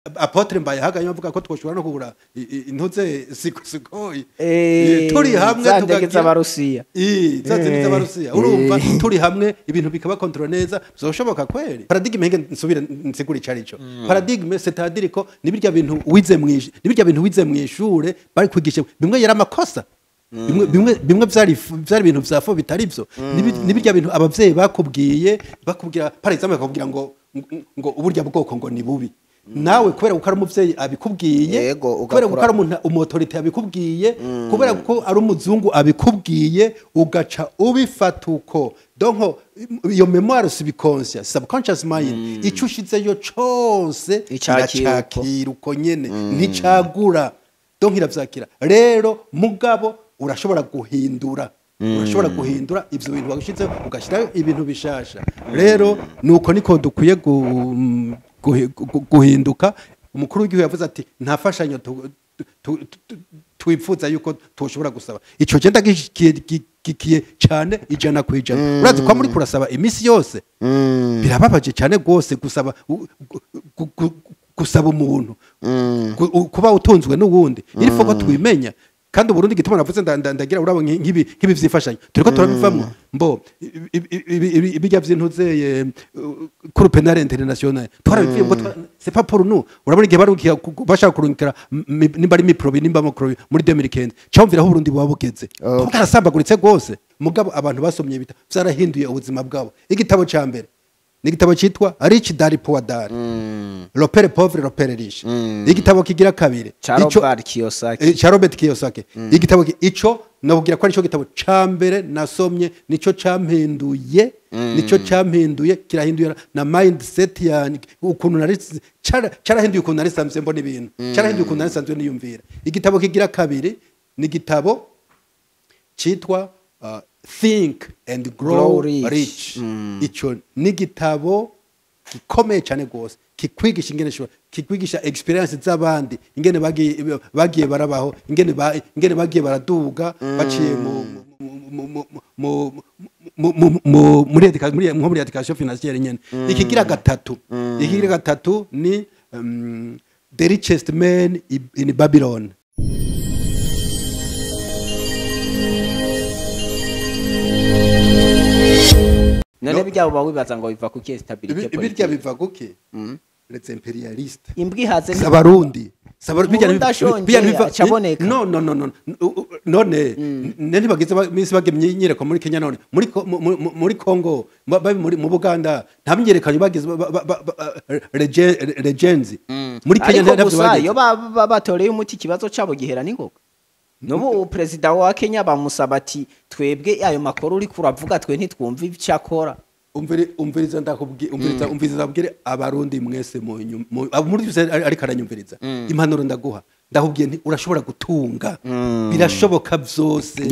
Apotre Mbaye haganye bavuga ko twoshobora no kugura intuze sikoyi turi hamwe tugagiza abarusiya zazinze abarusiya urumva turi hamwe ibintu bikaba control neza bizoshoboka kweri paradigme henge nsubira nsigura icarico paradigme c'est-à-dire ko nibirya bintu wize mwishure bari kwigisha bimwe yari amakosa bimwe vyari ibintu vyafo bitari byo nibirya bintu abavyeyi bakubwira par exemple bakubwira ngo uburya bwoko ngo ni bubi nawe kubera ko ari umuvyeyi abikubwiye kubera ko ari umuautorité abikubwiye kubera ko ari umuzungu abikubwiye ugaca ubifatuko donc iyo mémoire subconscious mind icushize yo cose iracakira uko nyene nticagura donc iravyakira rero mugabo urashobora guhindura ivyo bintu bagushize ugashirayo ibintu bishasha rero nuko niko dukwiye guhinduka umukuru w'igihugu yavuze ati nta fashanyo twipfuza yuko tushobora gusaba ico genda gikiye cyane 100%. Urazi kwa muri kurasaba imisi yose birababaje cyane gose gusaba umuntu kuba utunzwe n'uwundi irifo ko twimenya kandi Burundi gituma navuze ndagira urabo nkibi vyifashanyo turiko turabivamwo mbo ibijya vy'intuzeye kuri penal international twarabivuye ngo c'est pas pour nous urabona igihe barukiye bashaka kurunkira nimba ari miprobi nimba makrobi muri 2015 cyumvira aho Burundi bwabugeze twarasambagurutse gose mugabo abantu basomye bita vyarahinduye ubuzima bwabo igitabo ca mbere n'igitabo cyitwa Rich Dad Poor Dad Le Père Pauvre Le Père Riche igitabo kigira kabiri cha Robert Kiyosaki igitabo ico nabubwira ko arico gitabo ca mbere nasomye nico campinduye kirahinduye na mindset yani ukuntu nari carahinduye ukuntu nari samse mbona ibintu carahinduye ukuntu nari sanzwe niyumvira igitabo kigira kabiri n'igitabo cyitwa Think and Grow Rich. Ico n'igitabo gikomeye cyane gose kikwigisha ingene kikwigisha experience z'abandi ingene bagiye barabaho ingene bagiye baraduga baciye muri education financière nyene ikigira gatatu ni The Richest Man in Babylon. None bijya baba wibaza ngo biva kuki stabilité politique birya biva kuki les impérialistes imbwi haze sabarundi bijya chaboneka none ntibagize misi bagemye nyereko muri Kenya none muri Congo mu Buganda ntabinyerekanye bagize legends muri Kenya ntabyo bagize yo batoreye umuti kibazo cabo gihera ningoga Nubu president wa Kenya bamusaba ati twebwe ayo makuru uri kuravuga twe ntitwumva icyakora umviriza ndakubwira abwire abarundi mwese muri byose ari karanyumviriza impanuro ndaguha ndakubwiye nti urashobora gutunga birashoboka byose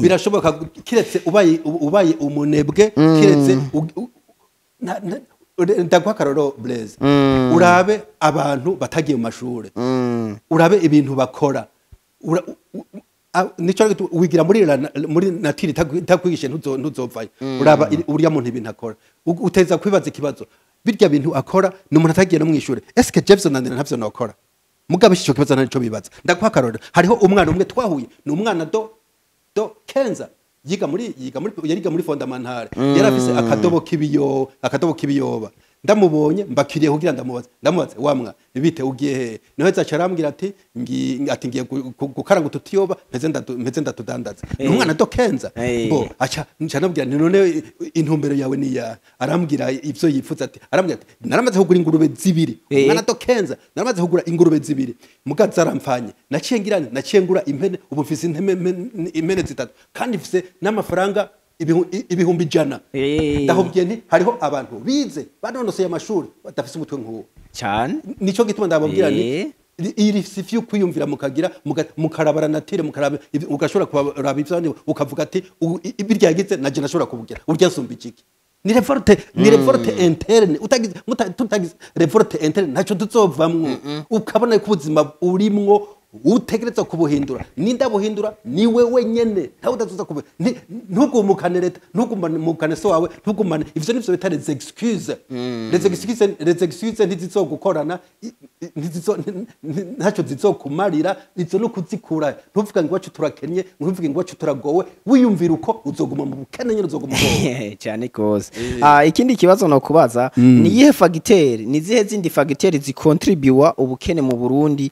birashoboka kiretse ubaye umunebwe kiretse ndaguha karoro Blaise urabe abantu batagiye mu mashure urabe ibintu bakora nico wigira muri natiri takwigishe ntuzopfaye uraba uriya muntu ibintu akora uteza kwibaza ikibazo birya bintu akora n'umuntu atagiye no mwishuri eske Jefferson nandina ntavyo nokora mugabe ico kibazo narico bibaza ndakuha karoro hariho umwana umwe twahuye ni umwana do Kenza yariga muri fondamentale yarafise akadobo kibiyoba ndamubonye mbakiriye kugira ndamubaza wamwa bite ugiye he nohe zacarambwira ati ngiye gukaranga ututiyoba mpeze ndatudandaza umwana dokenza bo acha ncanabwira none intumbero yawe ni ya arambwira ivyo yifuza ati arambwira ati naramaze kugura ingurube zibiri umwana dokenza naramaze kugura ingurube zibiri mugaza aramfanye naciye ngura impene ubu mfise impene zitatu kandi mfise n'amafaranga ibihumbi 100 ndahubwiye nti hariho abantu bize banonoseye amashuri badafise umutwe nk'uwo cyane nico gituma ndababwira ni iri sifiyo kwiyumvira mukagira mukarabara natire mukaraba ugashobora kuraba ivyane ukavuga ati ibirya yagize naje nashobora kubugira urya nsumba ikiki ni revolte interne tutagize revolte interne ntaco tuzovamwo ukabona ko ubuzima urimwo utegereza kubuhindura nindabuhindura ni wewe nyene ntawe udazuza kubu ntugumukane leta ntugumukane so wawe ntugumane ivyo nivyo bita les excuses les excuses ntizizogukorana ntacyo zizokumarira izo no kuzikura ntuvuga ngo wacu turakenye ntuvuga ngo wacu turagowe wiyumvira uko uzoguma mu bukene nyene uzoguma cyane gose ikindi kibazo no kubaza ni yihe fagiteri ni zihe zindi fagiteri zikontribua ubukene mu Burundi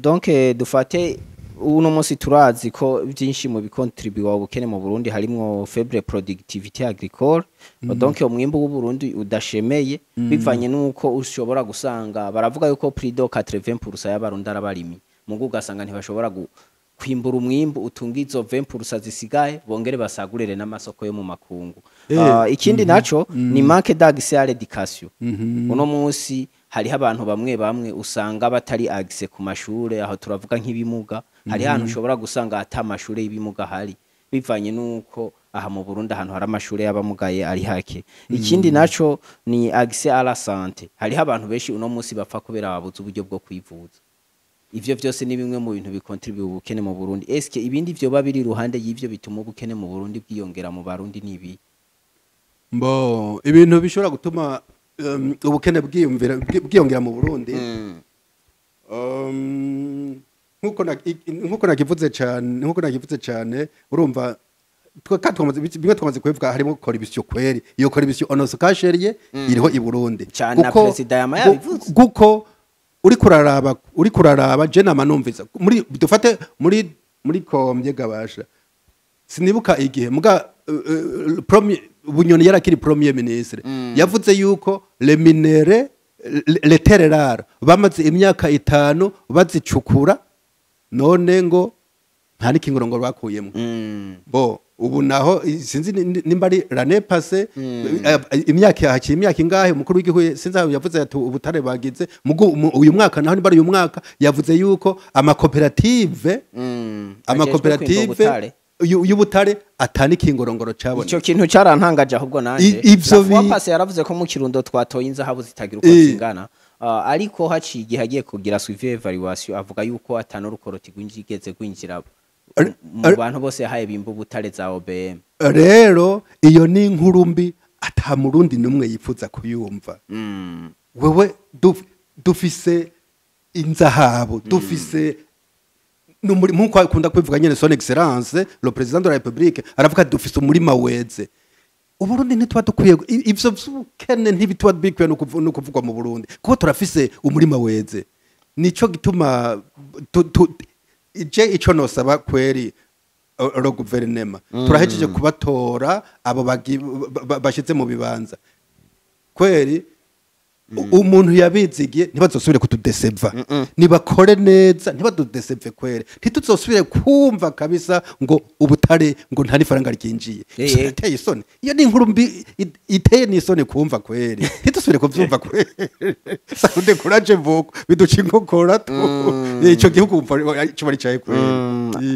donc dufate uno munsi turazi ko byinshi mu bikontribua ubukene mu Burundi harimo faible productivité agricole donc umwimbo w'u Burundi udashemeye bivanye nuko ushobora gusanga baravuga yuko prix de 80% y'abarundi arabarimi mugo ugasanga ntibashobora kwimbura umwimbo utungizo 20% zisigaye bongere basagurire n'amasoko yo mu makungu ikindi naco ni manque d'accès à l'éducation uno munsi hariho abantu bamwe usanga batari accès ku mashure aho turavuga nk'ibimuga hari ahantu ushobora gusanga ata amashure y'ibimuga hari bivanye nuko aha mu Burundi ahantu hari amashure y'abamugaye ari hake ikindi naco ni accès à la santé hariho abantu benshi uno munsi bapfa kubera babuze uburyo bwo kwivuza ivyo vyose ni bimwe mu bintu bikontribute ubukene mu Burundi eske ibindi vyo babiri ruhande y'ivyo bituma ubukene mu Burundi bwiyongera mu Barundi nibi mbo ibintu bishobora gutuma ubukene bwiyongera mu Burundi nkuko nakivuze cyane urumva bimwe twamaze kubivuga harimo corruption kweri iyo corruption onoso kasheriye iriho i Burundi cyane na president yabivuze guko uri kuraraba je namanumviza muri dufate muri kombye gabasha sinibuka igihe muga premier Bunyoni yarakiri premier ministre yavuze yuko les minéraux les terres rares bamaze imyaka 5 bazicukura none ngo nta nikingorongo bakuyemo bo ubu naho sinzi nimba ari l'année passée imyaka ingahe umukuru w'igihugu sinzi yavuze ati ubutare bagize uyu mwaka naho nimba ari uyu mwaka yavuze yuko amakoperative y'ubutare atani kingorongoro cabone ico kintu carantangaje ahubwo nanje ivyo pase yaravuze ko mu kirundo twatoye inzahabu zitagira uko zingana ariko haciye igihe hagiye kugira suivi evaluation avuga yuko atano rukoroti gwinjigeze gwinjira mu bantu bose yahaye bimba ubutare za OBM rero iyo ni inkuru mbi ata murundi numwe yifuza kuyumva wewe dufise inzahabu dufise nkuko akunda kubivuga nyene son excellence le président de la république aravuga dufise umurima weze uburundi ntitwa dukwiye ivyo vy'ubukene ntibitwa bikwiye no kuvugwa mu Burundi kuko turafise umurima weze nico gituma je ico nosaba kweri ro guverinema turahejeje kubatora abo bashize mu bibanza kweri umuntu yabizigiye ntibazosubire kutudeseva nibakore neza ntibadudeseve kwere ntituzosubire kumva kabisa ngo ubutare ngo ntari faranga ryinjiye iteye isoni iyo ni inkuru mbi iteye n'isoni kumva kwere ntituzosubire kuvyumva kwere sakude courage vuko biduca inkokora ico gihugu cyo bari caye kwere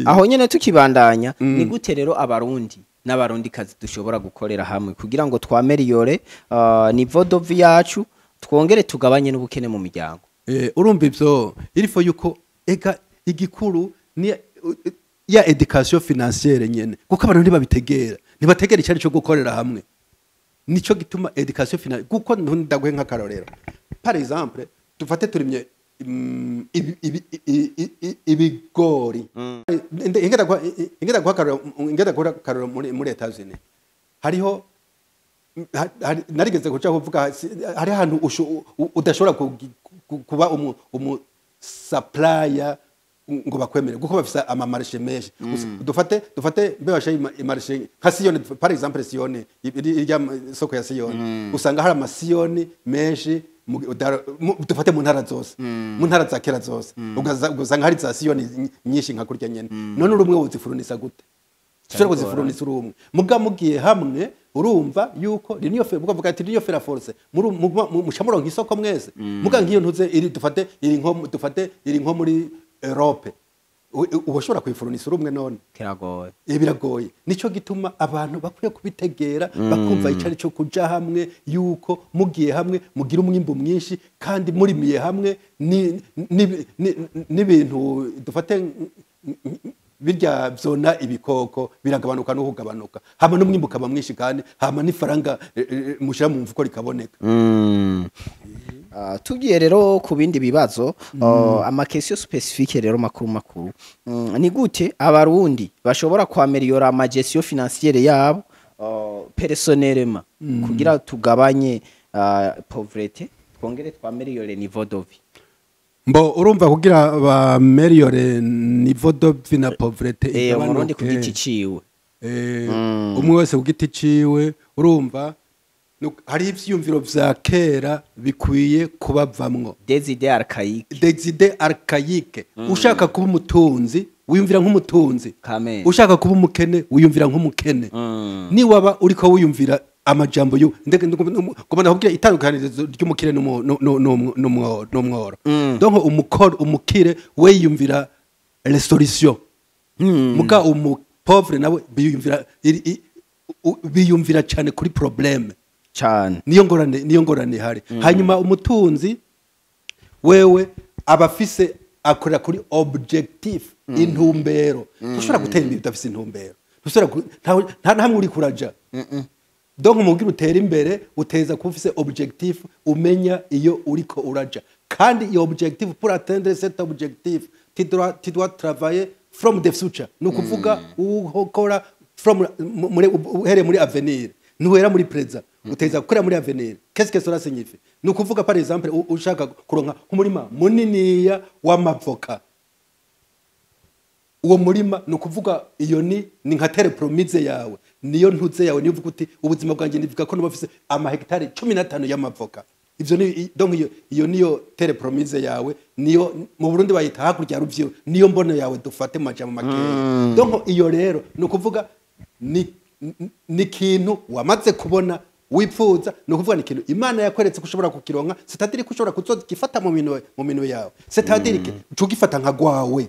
aho nyene tukibandanya ni gute rero abarundi n'abarundi kazi dushobora gukorera hamwe kugira ngo twameliore niveau de vie yacu twongere tugabanye n'ubukene mu miryango urumva ivyo irifo yuko ega igikuru ni ya education financière nyene kuko abantu ntibategera icari cyo gukorera hamwe nico gituma education financière kuko ndagwe nka karorero par exemple dufate turimye ibigori ingeda kwa karorero muri Etats-Unis hariho narigeze kuca kuvuga hari ahantu udashobora kuba supplier ngo bakwemere kuko bafisa amamarché menshi dufate bebasha imarché nka Siyoni par exemple Siyoni irya soko ya Siyoni usanga hari amasiyoni menshi dufate mu ntara zose mu ntara za kera zose ugasanga hari za Siyoni nyinshi nka kurya nyene none urumwe wozifurunisa gute ushobora kuzifurunisa urumwe mugiye hamwe urumva yuko niyo fe bukavuga ati niyo fera force mushamuro nk'isoko mwese muga nkiyo ntuze iri dufate iri nko muri Europe ubashobora kwifurunisha urumwe none kiragoye biragoye nico gituma abantu bakwiye kubitegera bakumva icari cyo kuja hamwe yuko mugiye hamwe mugira umwimbo mwinshi kandi murimiye hamwe n'ibintu dufate birya byona ibikoko biragabanuka no kugabanuka hama n'umwimbo ukaba mwinshi kandi hama n'ifaranga mushira mu mfuko rikaboneka tugiye rero ku bindi bibazo amakesiyo specifique rero makuru ni gute abarundi bashobora kwameliora amagestion financiere yabo personnellement kugira tugabanye pauvreté twongere twameliore niveau de vie mbo urumva kugira ba meliore niveau de vie na pauvreté umurundi ku giti ciwe umwe wese ku giti ciwe urumva hari ivyiyumviro vya kera bikwiye kubavamwo des idées archaïques ushaka kuba umutunzi wiyumvira nk'umutunzi Amen. ushaka kuba umukene wiyumvira nk'umukene ni waba uriko wiyumvira amajambo yo ngomba kugira itandukanirizo ry'umukire n'umworo donc umukire we yiyumvira les solutions muga pauvre nawe biyumvira cyane kuri problème cyane niyo ngorane hari hanyuma umutunzi wewe abafise akorera kuri objectif intumbero ntushobora gutera imbere udafise intumbero nta hamwe uri kuraja donc mugira utera imbere uteza kuba ufise objectif umenya iyo uriko uraja kandi iyo objectif pour atteindre cet objectif tu dois travailler from the future nukuvuga ukora from uhere muri avenir nuhera muri présent uteza gukora muri avenir qu'est-ce que cela signifie nukuvuga par exemple ushaka kuronka umurima muniniya w'amavoka uwo murima nukuvuga iyo ni nka terre promise yawe niyo ntuze yawe niyo uvuga uti ubuzima bwanjye ndivuga ko nubafise ama hectare 15 y'amavoka ivyo ni donc iyo niyo terre promise yawe niyo mu Burundi bayita hakurya ruvyo niyo mbono yawe dufate majambo makeya donc iyo rero nukuvuga ni kintu wamaze kubona wipfuza nukuvuga ni kintu Imana yakweretse kushobora kukironka c'est-à-dire kushobora kuzogifata mu minwe yawe c'est-à-dire que cugifata nka gwawe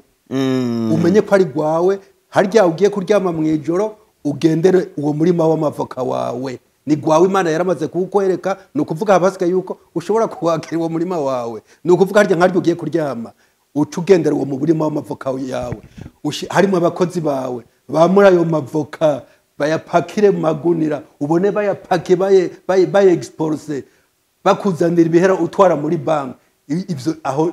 umenye ko ari gwawe harya ugiye kuryama mu ijoro ugendere uwo murima w'amavoka wawe ni gwawe Imana yaramaze kukwereka nukuvuga habasika yuko ushobora kuwakira uwo murima wawe nukuvuga harya nkaryo ugiye kuryama ucugendera uwo murima w'amavoka yawe harimo abakozi bawe bamura ayo mavoka bayapakire mu magunira ubone bayapake baye expose bakuzanira ibihera utwara muri bank ibyo aho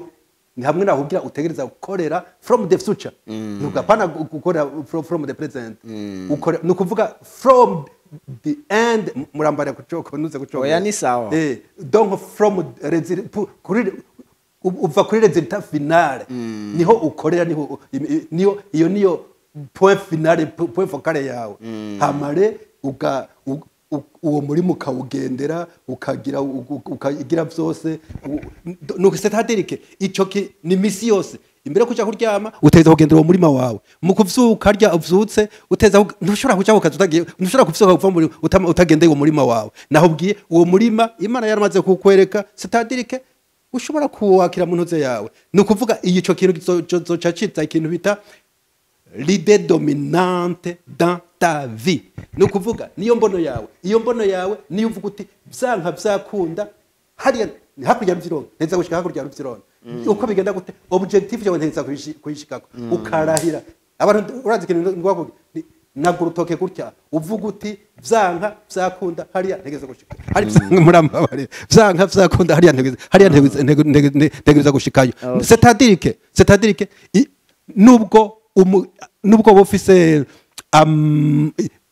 ni hamwe naho ugira utegereza gukorera from the future nugapana gukora from the present ukora nukuvuga from the end murambara kucoko nuze kucoko oya ni sawa donc from uva kuri resultat finale niho ukorera niyo iyo niyo point finale point focale yawe hamare uwo muri mukawugendera ukagira byose nuko c'est-à-dire ico ni misi yose imbere kuja kuryama uteza kugendera uwo murima wawe mu kuvyuka rya uvyutse uteza ntushobora kuja ku kazi utagiye ntushobora kuvyuka kuva muri utagendeye uwo murima wawe naho bwiye uwo murima Imana yaramaze kukwereka c'est-à-dire ushobora kuwakira mu ntuze yawe nukuvuga ico kintu cocacita ikintu bita l'idée dominante dans ta vie nukuvuga niyo mbono yawe iyo mbono yawe niyo uvuga uti byanka byakunda hariya hakurya y'ivyironda neza gushika hakurya y'ivyironda uko bigenda gute objectif yawe neza kuyishikako ukarahira abantu urazi ikintu ngwako nagurutoke gutya uvuga uti byanka byakunda hariya ntegeza gushika hari byanka muramabare byanka byakunda hariya ntegeza gushikayo c'est-à-dire que nubwo bufise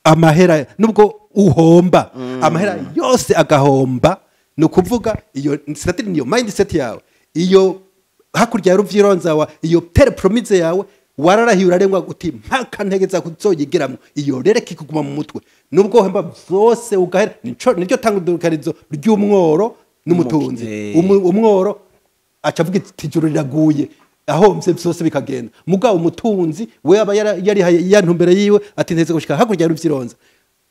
amahera nubwo uhomba amahera yose agahomba nukuvuga iyo c'est-à-dire niyo mindset yawe iyo hakurya ya ruvyironza wa iyo terre promise yawe wararahiye urarengwa uti mpaka ntegeza kuzoyigeramo iyo rereke kuguma mu mutwe nubwo uhomba byose ugahera niryo tangudukarizo ry'umworo n'umutunzi umworo acavuga iti juru riraguye ahomvye byose bikagenda mugabo umutunzi we aba yari yantumbere yiwe ati nteze gushika hakurya y'uruvyironza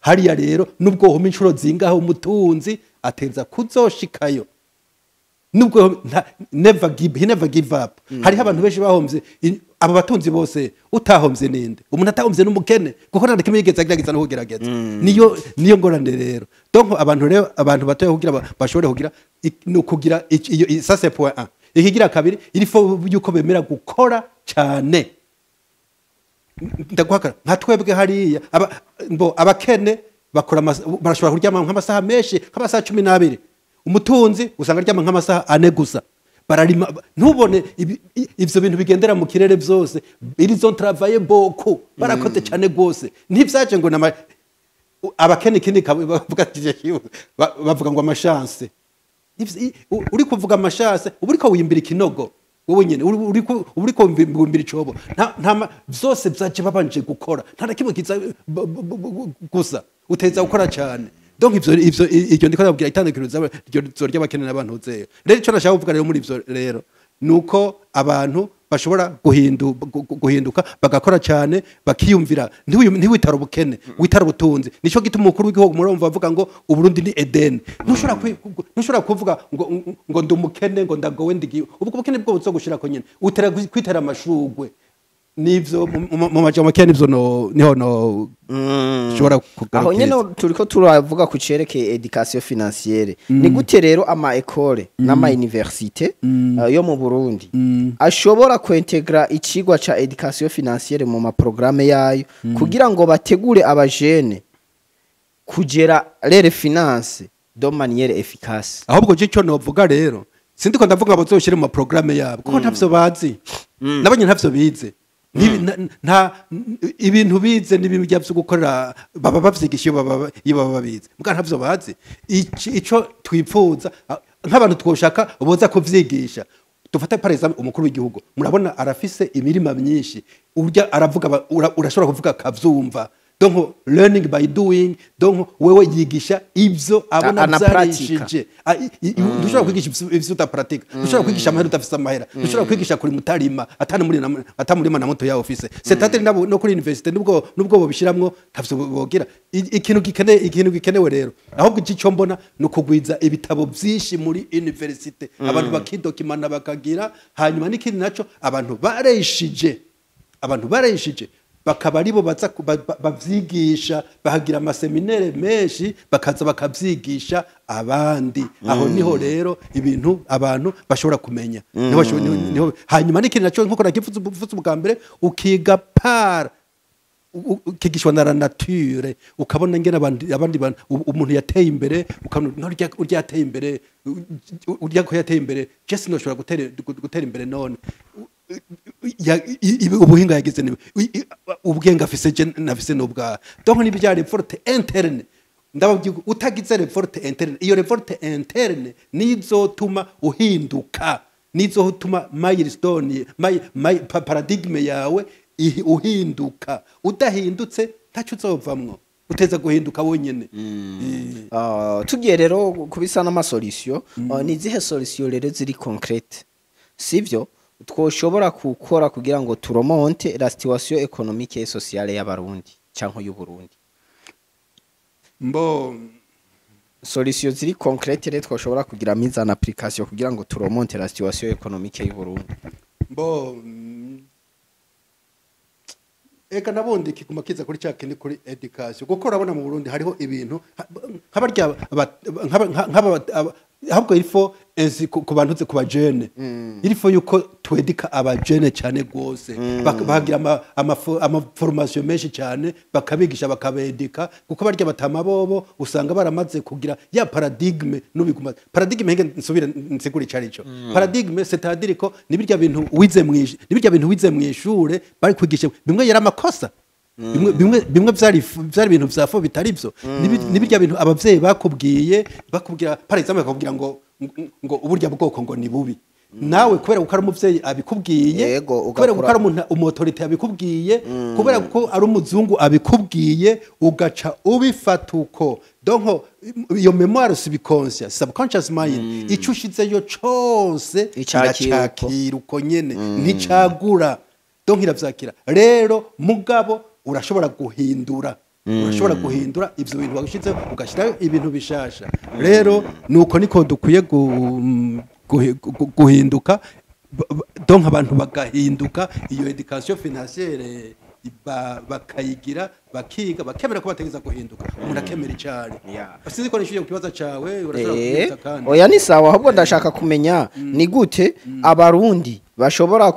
hariya rero nubwo homa inshuro zingaho umutunzi ateza kuzoshikayo nubwo he never give up hari abantu benshi bahomvye aba batunzi bose utahomvye ninde umuntu atahomvye n'umukene kuko nta kimwe yigeze agerageza no kugerageza niyo ngorane rero donc abantu batoye kugira bashobore kugira no kugira iyo ça c'est point 1 ikigira kabiri il faut yuko bemera gukora cyane ndaguhakara nka twebwe hariya abakene bakora barashobora kuryama nk'amasaha menshi nk'amasaha 12 umutunzi usanga aryama nk'amasaha 4 gusa bararima ntubone ivyo bintu bigendera mu kirere byose ils ont travaillé beaucoup barakote cyane gose ntivyaje ngo abakene kindi bavuga ngo amashance uri kuvuga amashance uriko wiyimbira ikinogo wowe nyene uriko wiyimbira icobo nta byose byaje babanje gukora nta nakimwe kiza gusa uteza gukora cyane donc ivyo ndiko nabwira itandukiro zorya abakene n'abantu uzeye rero ico nashaka kuvuga rero muri ivyo rero nuko abantu bashobora guhinduka bagakora cyane bakiyumvira ntiwitara ubukene witara ubutunzi nico gituma umukuru w'igihugu murumva bavuga ngo uburundi ni Eden ntushobora kuvuga ngo ndumukene ngo ndagowe ndigiye ubwo bukene bwo buzogushira ko nyene utera kwitera amashugwe nivyo mu majambo kene nivyo niho no shobora kugaruka aho nyene turiko turavuga ku cerekeye education financière ni gute rero ama école n'ama université yo mu Burundi ashobora kwintegra ikigwa ca education financière mu ma programme yayo kugira ngo bategure abajene kugera les finances de manière efficace ahubwo cyo novuga rero sindiko ndavuga bazoshire mu programme yabo kuko ntavyo bazi nabanye ntavyo bize nta ibintu bize n'ibintu byo gukorera baba bavyigisha iyo baba babize muga ntavyo bazi ico twipfuza nk'abantu twoshaka boza kuvyigisha dufata par exemple umukuru w'igihugu murabona arafise imirima myinshi urya aravuga urashobora kuvuga kavyumva donc learning by doing donc wewe yigisha ivyo abona byarishije dushobora kwigisha ivyo uta pratique dushobora kwigisha amahera utafisa amahera dushobora kwigisha kuri mutarima atamurima na moto ya office c'est-à-dire no kuri université nubwo bo bishiramwo tavyo bogira ikintu gikenewe rero ahubwo ico mbona no kugwiza ibitabo byinshi muri université abantu bakidokimana bakagira hanyuma n'ikindi naco abantu bareshije bakaba aribo baza bavyigisha bahagira amaseminere menshi bakaza bakavyigisha abandi aho niho rero ibintu abantu bashobora kumenya niho hanyuma n'ikindi naco nkuko nakivuze ubwa mbere ukiga par ukigishwa na nature ukabona ngene abandi umuntu yateye imbere ukabona urya yateye imbere urya ko yateye imbere just no shobora gutera imbere none ubuhinga yagize ubwenga afise je nafise nubwa donc ni bya revolte interne ndababwiye utagize revolte interne iyo revolte interne nizotuma uhinduka nizotuma milestone my paradigme yawe uhinduka udahindutse ntacyo uzovamwo uteza guhinduka wonyene tugiye rero kubisa n'amasolution ni zihe solution rero ziri concrete sivyo twoshobora gukora kugira ngo turomonte la situation économique et sociale y'abarundi canko y'u Burundi solution ziri concrete rero twoshobora kugira mise en application kugira ngo turomonte la situation économique y'u Burundi eka nabundi kiguma kiza kuri cyakindi kuri education kuko urabona mu Burundi hariho ibintu nk'abarya ahubwo ilfo ku bantu ku bajene ilfo yuko twedika abajene cyane gose bahagira ama formation menshi cyane bakabigisha bakabedika kuko barya batamabobo usanga baramaze kugira ya paradigme n'ubiguma paradigme henge nsubira nsigura icarico paradigme c'est-à-dire ko nibirya bintu wize mwishure bari kwigisha bimwe yari amakosa bimwe byari ibintu byafo bitari byo nibirya bintu abavyeyi bakubwira par exemple bakubwira ngo uburya bwoko ngo ni bubi nawe kubera ko ari umuvyeyi abikubwiye kubera ko ari umuautorité abikubwiye kubera ko ari umuzungu abikubwiye ugaca ubifata uko donc iyo memoire subconscious mind icushize yo cose icakira uko nyene nticagura donc iravyakira rero mugabo urashobora guhindura ivyo bintu bagushize ugashirayo ibintu bishasha rero nuko niko dukwiye guhinduka donc abantu bagahinduka iyo education financière bakayigira bakiga bakemera ko bategeza guhinduka umuntu akemera icari sinzi ko nishuye ku kibazo cawe urashobora kubiza kandi oya ni sawa ahubwo ndashaka kumenya ni gute abarundi bashobora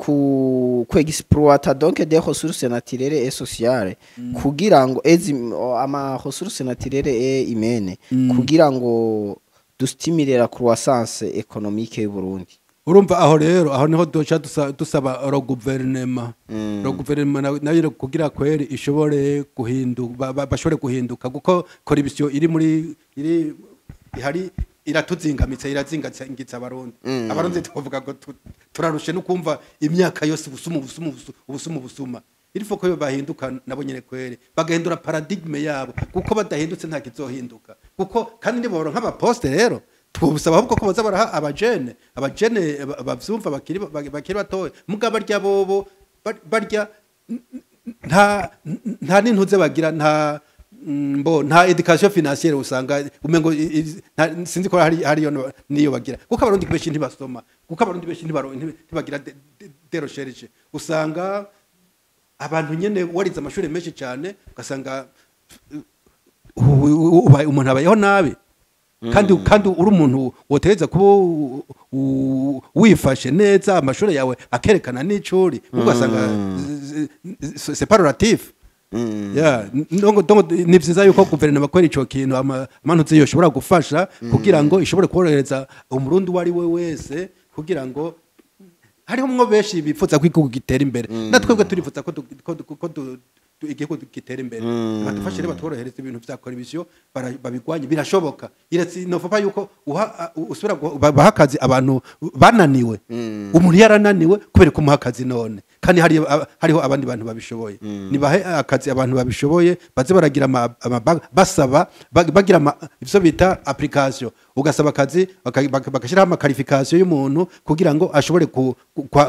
kwexploiter donc des ressources naturelles et sociales kugira ngo ama ressources naturelles et humaines kugira ngo dustimulera la croissance économique y'u Burundi. Urumva aho rero aho niho docha dusaba ro guverinema nayo kugira kweri ishobore guhinduka bashobore guhinduka kuko corruption iri muri ihari iratuzingamitse irazingatsa abarundi tuvuga ko turarushe no kumva imyaka yose ubusuma irifo ko bahinduka nabo nyene kweri bagahindura paradigme yabo kuko badahindutse nta kizohinduka kuko kandi niboro nk'aba poste rero twubusaba ahubwo ko baza baraha abajene bavyumva bakiri batoye mugabo barya bobo barya nta nintuze bagira nta education financière usanga umengo sinzi ko hari yo niyo bagira kuko abarundi benshi ntibasoma kuko abarundi benshi ntibagira de recherche usanga abantu nyene wariza amashuri menshi cyane ugasanga umuntu abayeho nabi kandi uri umuntu wotereza kuba wifashe neza amashuri yawe akerekana n'icuri ugasanga c'est pas relatif ni vyiza yuko guverinoma kwera ico kintu amanutse yoshobora gufasha kugira ngo ishobore korohereza umurundi wari we wese kugira ngo hariho mwo benshi bifuza kwiga gitera imbere natwebwe turifuza ko igihugu gitera imbere badufashe rero batworohereza ibintu byakora ibisyo babigwanye birashoboka novuga yuko usubira bahakazi abantu bananiwe umuntu yarananiwe kubera ko muhakazi none kandi hariho abandi bantu babishoboye nibahe akazi abantu babishoboye baze baragira basaba bagira ivyo bita application ugasaba akazi bakashira ama qualification y'umuntu kugira ngo ashobore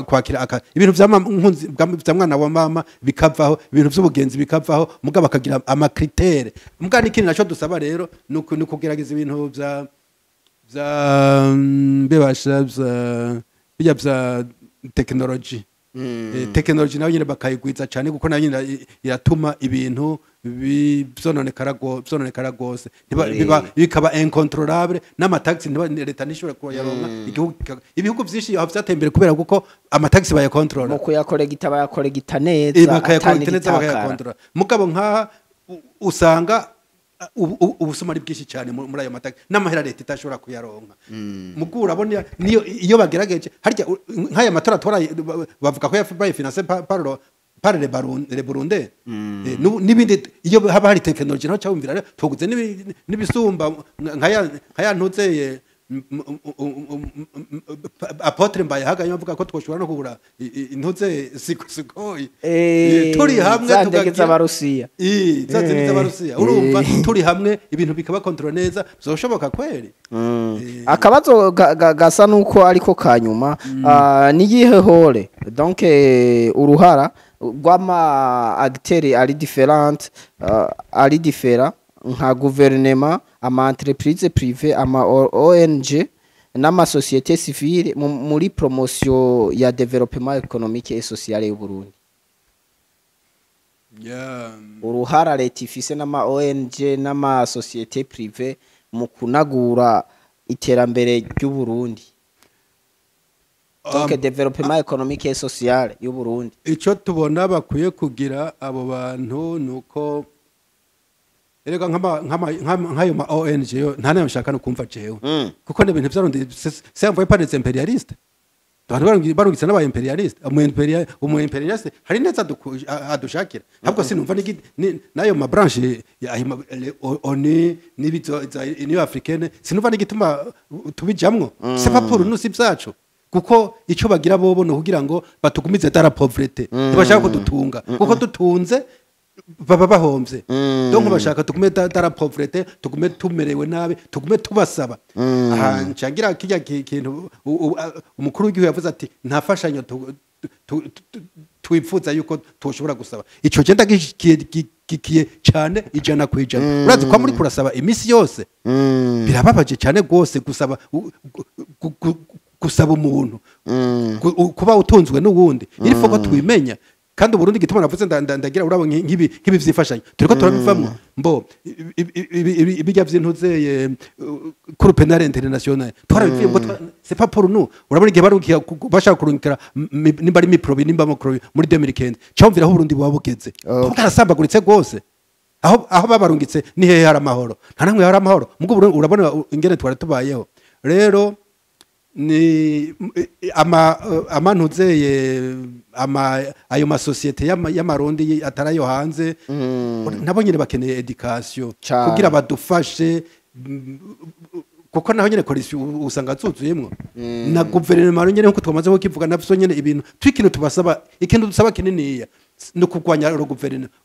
kwakira ibintu vya mwana wa mama bikavaho ibintu vy'ubugenzi bikavaho mugabo bakagira ama critère mugabo n'ikindi naco dusaba rero nuko kugerageza ibintu vya bebasha vya technology technology nayo nyine bakayigwiza cyane kuko nayo nyine iratuma ibintu byononekara gose bikaba incontrolable n'amataxi leta nishobora kuyaronka ibihugu byinshi aho byatembere kubera kuko amataxi bayakontrola mu kuyakoregita bayakoregita neza bakayakontrola mugabo nka usanga ubusuma ari bwinshi cyane muri ayo mataka n'amahera leta itashobora kuyaronka mugo urabona iyo bagerageje harya nk'aya matora bavuga ko yabaye finance par le Burundi n'ibindi iyo haba hari technology naho cyumvira tuguze n'ibisumba nkaya ntuzeye apotre mbaye haganye bavuga ko twoshobora no kugura intuze sikoyi turi hamwe tugageza abarusiya zazimiza abarusiya urumva turi hamwe ibintu bikaba control neza bizoshoboka kweri akabazo gasa nuko ariko kanyuma ni yihe hore donc uruhara rw'ama acteurs ari différent nka gouvernement ama entreprise privé ama ONG n'ama société civile muri promotion ya développement économique et social y'u Burundi uruhara leta ifise n'ama ONG n'ama société privé mu kunagura iterambere ry'u Burundi donc développement économique et social y'u Burundi ico tubona bakwiye kugira abo bantu nuko erega nk'ayo ma ONG yo nta nayo nshaka no kumva jewe kuko ne bintu vyarundi c'est envoyé par des impérialistes barungitse n'aba impérialistes umu impérialiste hari neza adushakira ntabwo sinumva nayo ma branche ya ONU n'ibizo za Union africaine sinumva n'igituma tubijamwo c'est pas pour nous si byacu kuko ico bagira bobo no kugira ngo batugumize dara pauvreté ntibashaka ko dutunga kuko dutunze baba bahomvye donc bashaka tugume dara pauvreté tugume tumerewe nabi tugume tubasaba aha ncangira kijya kintu umukuru w'igihugu yavuze ati ntafashanyo twifuza yuko tushobora gusaba ico genda gikiye cyane ijana kwijana urazi ko muri kurasaba imisi yose birababaje cyane gose gusaba gusaba umuntu kuba utunzwe n'uwundi iri foko twimenya kandi uburundi gituma navuze ndagira urabo nk'ibi vyifashanya turiko turabivamwo mbo ibijya vy'intuzeye kuri penal international twarabivuye ngo c'est pas pour nous urabona igihe barukiye bashaka kurungikira nimba ari miprobi nimba mokrobi muri 2015 cyumvira aho uburundi buba bugeze twarasambagurutse gose aho babarungitse ni hehe hari amahoro nta namwe hari amahoro mugo urabona ingene twari tubayeho rero ni amantuzeye ayo masosiyete y'amarundi atarayo hanze nabo nyine bakeneye education kugira badufashe kuko naho nyine korisi usanga zuzuyemwo na guverinoma nyine nkuko twamaze ko kivuga navyo nyine ibintu twikintu tubasaba ikintu dusaba kininiya no kugwanya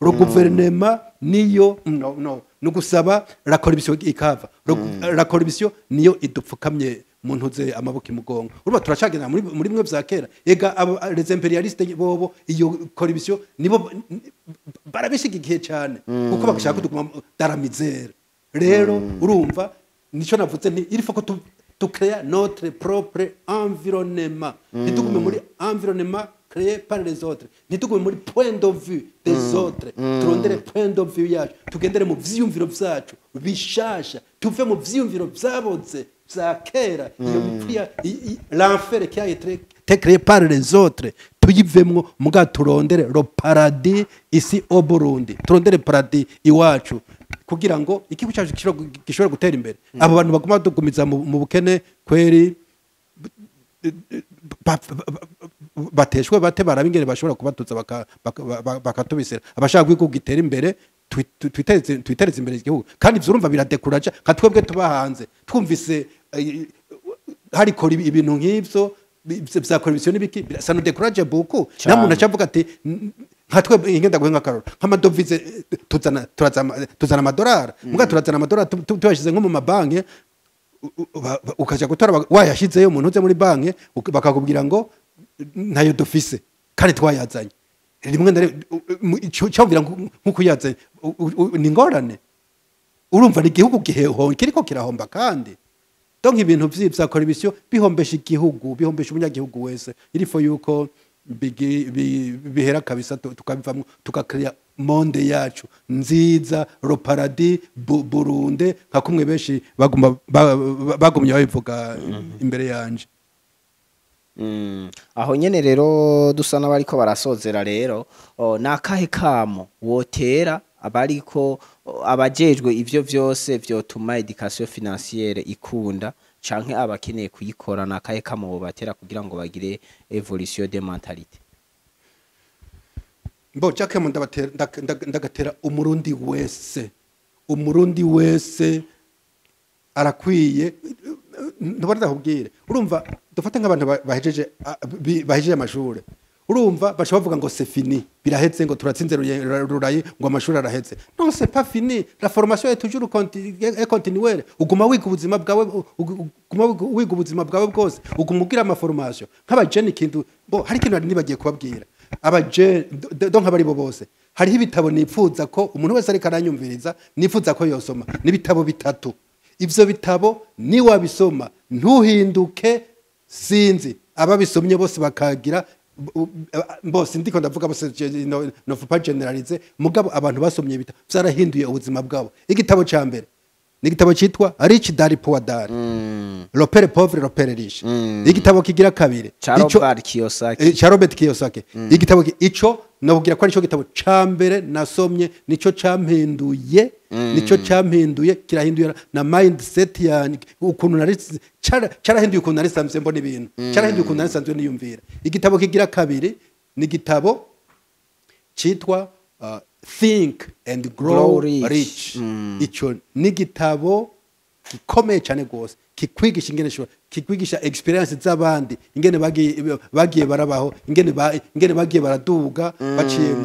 guverinoma niyo no gusaba la corruption ikava la corruption niyo idupfukamye muntu ze amaboko imugongo urumva turacagena muri mwe vya kera ega les imperialistes bobo iyo corruption nibo barabishigikiye cyane kuko bagashaka kudukuma dara misère rero urumva nico navuze nti il faut que tu créer notre propre environnement nitugume muri environnement créé par les autres nitugume muri point de vue des autres turondere point de vue yacu tugendere mu vyiyumviro vyacu bishasha tuve mu vyiyumviro vyaboze za kera iyo mipfuya l'enfer qui a été créé par les autres tuyivemwo muga turondere le paradis ici au Burundi turondere paradis iwacu kugira ngo ikibu cyacu gishobora gutera imbere abo bantu baguma dugumiza mu bukene kweri bateshwe bate barabingere bashobora kubatuza bakatubisera abashaka kwikugitera imbere twitereze imbere igihugu kandi vyurumva biradekuraje katwebwe tuba hanze twumvise hariko ibintu nk'ivyo vya corruption n'ibiki ça nous décourage beaucoup namuntu acavuga ati nkatwe ingenda guhenga karoro nk'amadovize tuzana amadolari muga turazana amadolari tubashize nko mu mabanki ukaja gutora wayashizeyo umuntu uze muri banki bakakubwira ngo ntayo dufise kandi twayazanye rimwe cyumvira nkuko yazanye ni ngorane urumva ni igihugu kiriko kirahomba kandi donc ibintu vya corruption bihombesha igihugu bihombesha umunyagihugu wese irifo yuko bihera kabisa tukabivamwo tukakrea monde yacu nziza ro paradis Burundi nka kumwe benshi bagumye babivuga imbere yanje aho nyene rero dusa n'abariko barasozera rero nakahe kamo wotera abariko abajejwe ivyo vyose vyotuma education financière ikunda canke abakeneye kuyikora nakahe kamo bo batera kugira ngo bagire evolution de mentalité mbo chake ndagatera umurundi wese arakwiye ndabona kubwire urumva dufata nk'abantu bahejeje amashuri urumva bacha bavuga ngo c'est fini birahetse ngo turatsinze rurayi ngo amashuri arahetse non c'est pas fini la formation est toujours continuelle uguma wiga ubuzima bwawe bwose uguma ugira ama formation nk'abajeni kintu bo hari kintu nibagiye kubabwira abajeni donc abari bo bose hariho ibitabo nipfuza ko umuntu wese ariko aranyumviriza nipfuza ko yosoma n'ibitabo bitatu ivyo bitabo ni wabisoma ntuhinduke sinzi ababisomye bose bakagira bose ndiko ndavuga bose no faut pas généraliser mugabo abantu basomye bitabo vyarahinduye ubuzima bwabo igitabo ca mbere ni igitabo citwa Rich Dad Poor Dad Le Père Pauvre Le Père Riche igitabo kigira kabiri cha Robert Kiyosaki igitabo ico nabubwira ko ari cyo gitabo ca mbere nasomye nico campinduye kirahinduye na mindset yani ukuntu nari carahinduye ukuntu nari samse mbona ibintu carahinduye ukuntu nari sanzwe niyumvira igitabo kigira kabiri ni igitabo citwa Think and Grow Rich ico ni igitabo gikomeye cyane gose kikwigisha ingene kikwigisha experience z'abandi ingene bagiye barabaho ingene bagiye baraduga baciye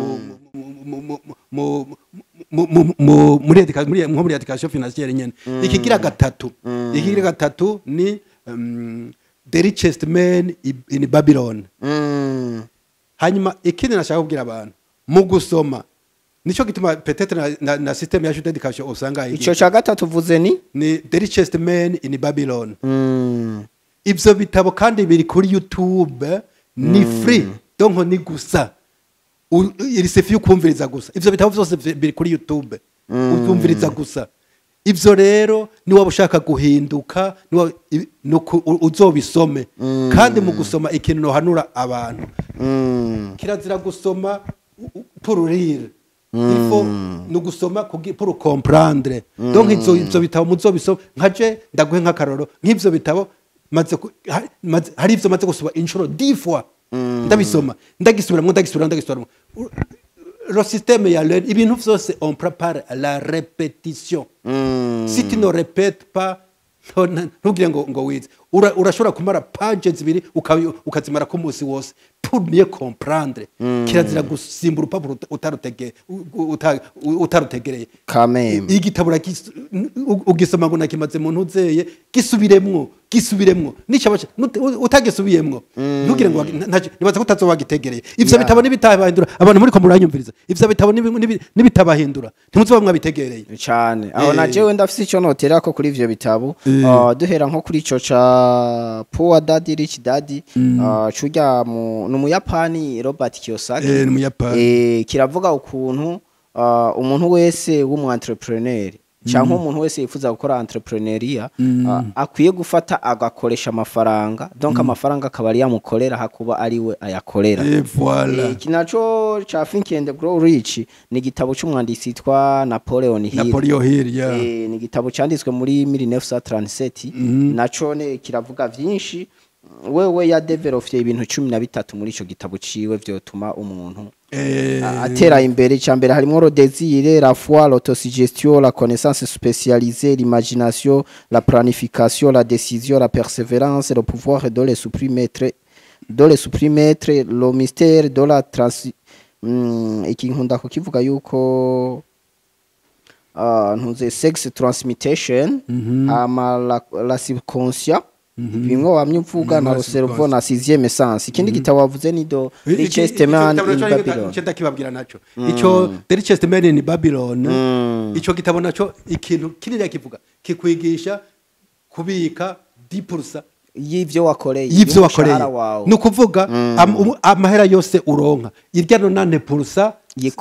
muri education financière nyene ikigira gatatu ni The Richest Man in Babylon hanyuma ikindi nashaka kubwira abantu mu gusoma nico gituma peut-être na système ya education usanga ico cha gatatu vuze ni The Richest Man in Babylon ivyo bitabo kandi biri kuri YouTube ni free donc ni gusa iri sefi ukumviriza gusa ivyo bitabo vyose biri kuri YouTube ukumviriza gusa ivyo rero ni waba ushaka guhinduka uzobisome kandi mu gusoma ikintu no hanura abantu kirazira gusoma pour rire il faut no gusoma pour comprendre donc ivyo bitabo muzobisoma nkaje ndaguhe nk'akaroro nk'ivyo bitabo hari ivyo maze gusoma inshuro 10 fois ndabisoma ndagisubiramo le système ya learn ibintu vyose on prépare la répétition si tu ne répètes pas ntugire ngo wize urashobora kumara pages zibiri ukazimara ku munsi wose pour mieux comprendre kirazira gusimbura urupapuro utarutegereye igitabo ugisoma ngo nakimaze mu ntuzeye gisubiremwo nicyo utagisubiyemwo ntugire ngo nibaza ko utazowagitegereye ivyo bitabo nibitabahindura abantu muri ko muranyumviriza ivyo bitabo nibitabahindura ntimuzoba mwabitegereye cyane aho najewe ndafise ico notera ko kuri ivyo bitabo duhera nko kuri ico ca Poor Daddy Rich Daddy curya n'umuyapani Robert Kiyosaki kiravuga ukuntu umuntu wese w'umu-entrepreneur cyangwa umuntu wese yifuza gukora entrepreneuria akwiye gufata agakoresha amafaranga donc amafaranga akaba ari yamukorera hakuba ari we ayakorera kinaco cha Think and Grow Rich ni gitabo cy'umwanditsi yitwa Napoleon Hill ni gitabo cyanditswe muri 1937 naco ne kiravuga vyinshi wewe ya developye ibintu 13 muri ico gitabo ciwe vyotuma umuntu atera imbere cyambere harimo le désir, la foi, l'autosuggestion, la connaissance spécialisée, l'imagination, la planification, la décision, la persévérance, le pouvoir de les supprimer, le mystère de la ikinkunda kukivuga yuko ntuze sex transmutation la subconscient bimwe wamyuvuga na cerveau na sixième sens ikindi gitabo wavuze ni do Richest Man in Babylon cyo ndakibabwira naco ico The Richest Man in Babylon ico gitabo naco ikintu kinira kivuga kikwigisha kubika 10% y'ivyo wakoreye no kuvuga amahera yose uronka irya no 9%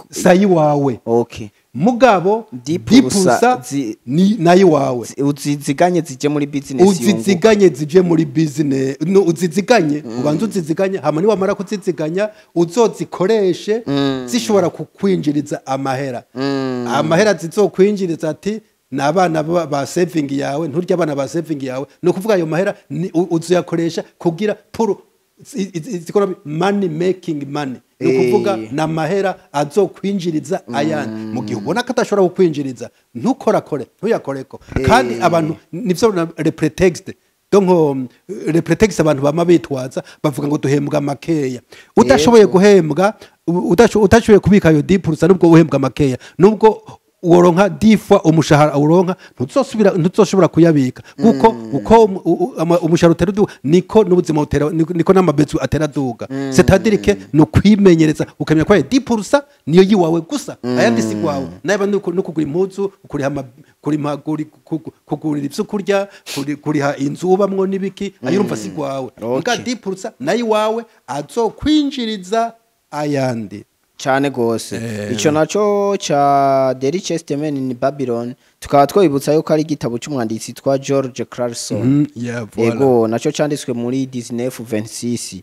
sayi wawe okay mugabo 10% ni nayo wawe uziziganye zije muri business uziziganye zije muri business no uziziganye ubanza uziziganye hama ni wamara kuziziganya uzozikoreshe zishobora kukwinjiriza amahera zizokwinjiriza ati nabana ba saving yawe nturya abana ba saving yawe no kuvuga ayo mahera uzoyakoresha kugira pour money making money no kuvuga na mahera azokwinjiriza ayandi mu gihe ubona ko atashobora kukwinjiriza ntuyakoreko kandi abantu nivyo le pretext donc le pretext abantu bama bitwaza bavuga ngo duhembwa makeya utashoboye guhembwa utashoboye kubika ayo 10% nubwo uhembwa makeya nubwo woronka 10 fois umushahara uronka ntuzoshobora kuyabika uko umushahara uterudu niko n'ubuzima utera niko n'amabezu ateraduga c'est-à-dire que no kwimenyereza ukamenya ko 10% niyo yiwawe gusa ayandi si kwawe naba no kugura impuzu kugura ibyo kurya kuriha inzu ubamwo nibiki ayurumva si kwawe nga 10% nayo wawe azokwinjiriza ayandi cyane gose ico naco cha The Richest Man in Babylon tukaba twibutsa yuko ari igitabo cy'umwanditsi twa George Clason ego naco cyanditswe muri 1926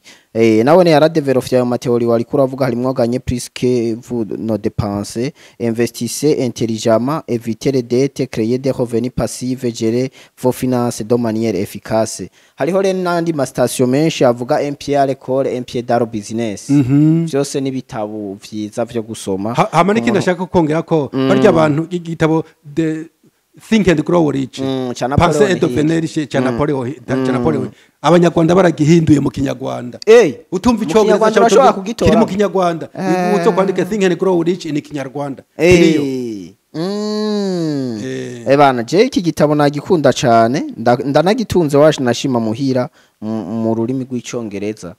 nawe ne yaradevelopye ayo mateori wari kuravuga harimo gagner plus que vous ne dépensez, investissez intelligemment, évitez les dettes, créez des revenus passifs, gérez vos finances de manière efficace. Hariho rero nandi ma station menshi avuga MPA l'école, MPA dans business. Byose ni bitabo vyiza vyo gusoma. Hama niki ndashaka kongera ko barya abantu igitabo de Think and Grow Rich Pensez et devenez cha Napoleon abanyarwanda baragihinduye mu kinyarwanda utumva icyongereza cyo kiri mu kinyarwanda uzo kwandika Think and Grow Rich ni kinyarwanda Ebana je iki gitabo nagikunda cyane ndanagitunze waje nashima muhira mu rurimi rw'icyongereza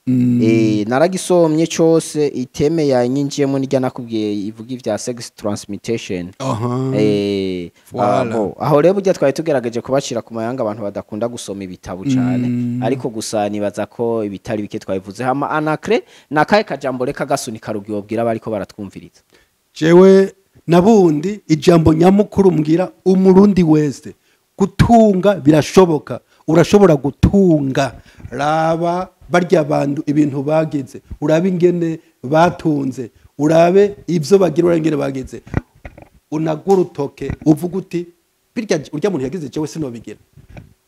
naragisomye cyose iteme yanyinjiyemo nijya nakubwiye ivuga ivya sex transmutation aho rero burya twari tugerageje kubacira ku mayanga abantu badakunda gusoma ibitabo cyane ariko gusa nibaza ko ibitari bike twabivuze hama anacre nakaye kajambo reka gasunika rugiye obwira bariko baratwumviriza jewe nabundi ijambo nyamukuru mbwira umurundi wese gutunga birashoboka urashobora gutunga raba barya abantu ibintu bageze urabe ingene batunze urabe ivyo bagira urangene bageze unagurutoke uvuga uti birya urya muntu yagize jewe sinobigira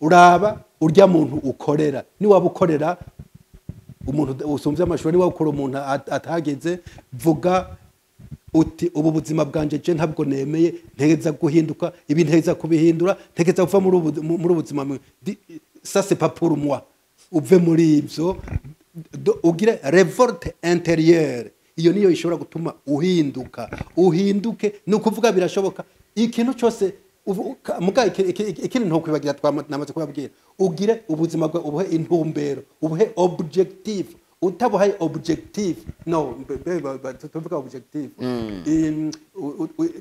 uraba urya muntu ukorera ni waba ukorera umuntu usumvye amashuri ni waba ukora umuntu atageze vuga uti ubu buzima bwanje je ntabwo nemeye ntegeza guhinduka ibi ntegeza kubihindura ntegeza kuva muri ubuzima ça c'est pas pour moi uve muri ivyo ugire révolte intérieure iyo niyo ishobora gutuma uhinduke nukuvuga birashoboka ikintu cyose muga ikindi ntokwibagira namaze kubabwira ugire ubuzima bwa ubuhe intumbero ubuhe objectif utabuhaye objectif no tuvuga objectif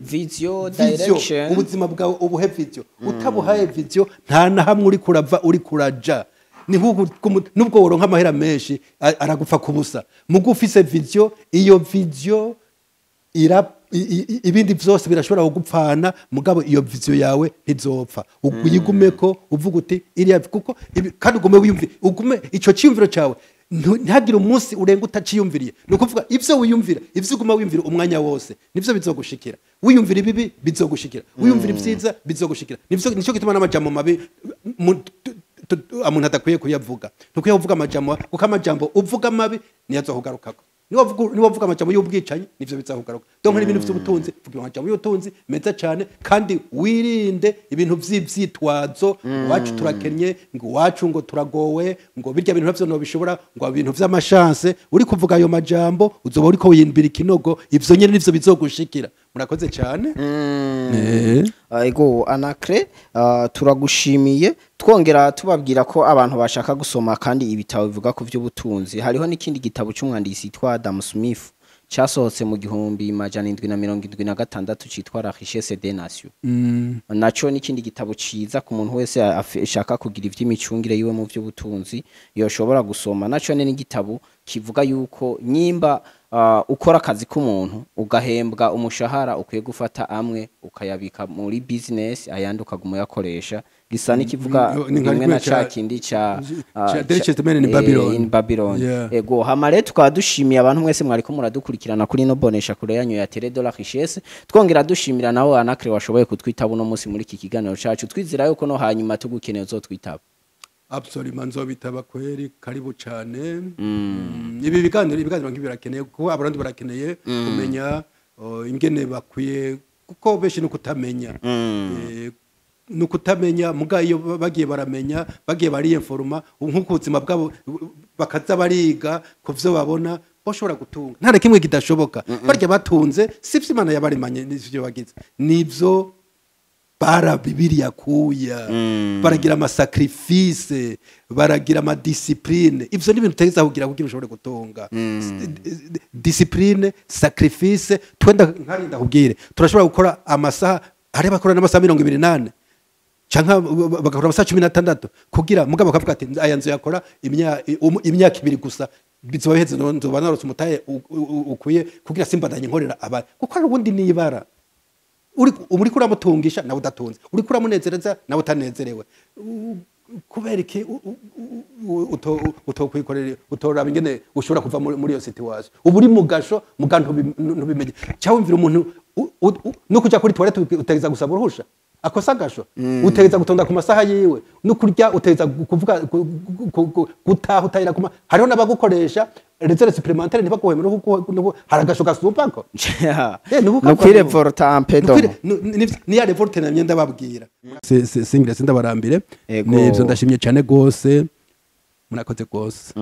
vision direction ubuzima bwawe ubuhe vision utabuhaye vision nta na hamwe uri kurava uri kuraja ni nubwo woronka amahera menshi aragupfa kubusa mugo ufise vision iyo vision ibindi byose birashobora kugupfana mugabo iyo vision yawe ntizopfa uyigumeko uvuga uti iriya kuko kandi ugume wiyumvire ugume ico cyumviro cyawe ntihagire umunsi urenga utaciyumviriye ni ukuvuga ibyo wiyumvira ibyo uguma wiyumvira umwanya wose nibyo bizogushikira wiyumvira ibibi bizogushikira wiyumvira ibyiza bizogushikira nicyo gituma n'amajambo mabi umuntu adakwiye kuyavuga ntukwiye kuvuga amajambo kuko amajambo uvuga mabi niyo azokugarukako niba uvuga amajambo y'ubwicanyi nivyo bizakugaruka donc n'ibintu by'ubutunzi vuga amajambo y'ubutunzi meza cyane kandi wirinde ibintu vy'ivyitwazo wacu turakenye ngo wacu ngo turagowe ngo birya bintu navyo no bishobora ngo ibintu vy'amashanse uri kuvuga ayo majambo uzoba uriko wiyimbira ikinogo ivyo nyene nivyo bizogushikira murakoze cyane ego anacre turagushimiye twongera tubabwira ko abantu bashaka gusoma kandi ibitabo bivuga ku by'ubutunzi hariho n'ikindi gitabo cy'umwandisi yitwa Adam Smith cyasohotse mu 1776 cyitwa La Richesse des Nations naco n'ikindi gitabo ciza ku muntu wese ashaka kugira ivy'imicungire yiwe mu by'ubutunzi yoshobora gusoma naco ne n'igitabo kivuga yuko nyimba ukora akazi k'umuntu ugahembwa umushahara ukwiye gufata amwe ukayabika muri business ayandi ukaguma yakoresha gisa n'ikivuga rimwe na cakindi ca in Babylon ego hamare twadushimiye abantu mwese mwariko muradukurikirana kuri no bonesha kure yanyu ya Télé de la Richesse twongera dushimira nawe Anacre washoboye kutwitaba uno munsi muri iki kiganiro cacu twizira yuko no hanyuma tugukeneye uzotwitaba absolument nzobitaba kweri karibu cyane ibi biganiro nk'ibirakeneye kuko abarundi barakeneye kumenya ingene bakwiye kuko beshi no kutamenya nukutamenya muga iyo bagiye baramenya bagiye bari informa nkuko ubuzima bwabo bakaza bariga kuvyo babona boshobora gutunga nta kimwe kidashoboka barya batunze sivyo Imana yabaremanye n'ivyo bagize nivyo bara Bibiliya kuya baragira amasacrifice baragira amadiscipline ivyo ni ibintu tegeza kugira kugira ushobore gutunga discipline sacrifice twenda nkarinda kubwire turashobora gukora amasaha hari bakora n'amasaha 28 canka bagakora amasaha 16 kugira mugabo bakavuga ati aya nzo yakora imyaka 2 gusa bizoba heze nzoba narose umutaye ukuye kugira simbadanye nkorera abari kuko ari ubundi nibara uri kuramutungisha nawe udatunze uri kuramunezereza nawe utanezerewe kubera iki utokwikorera utoraba ingene ushobora kuva muri iyo situation ubu uri mugasho mugantu ntubimenye cyawumvira umuntu no kuja kuri toilette utegeza gusaba uruhusha akosa gasho utegeza gutonda ku masaha yiwe no kurya utegeza kuvuga gutaha utayira kuma hariho nabagukoresha reserve supplémentaire ntibaguhemera kuko haragasho gasupako no kwirevolta ampedo ni ya revolte na myenda babwira singire sindabarambire nivyo ndashimye cyane gose murakoze gose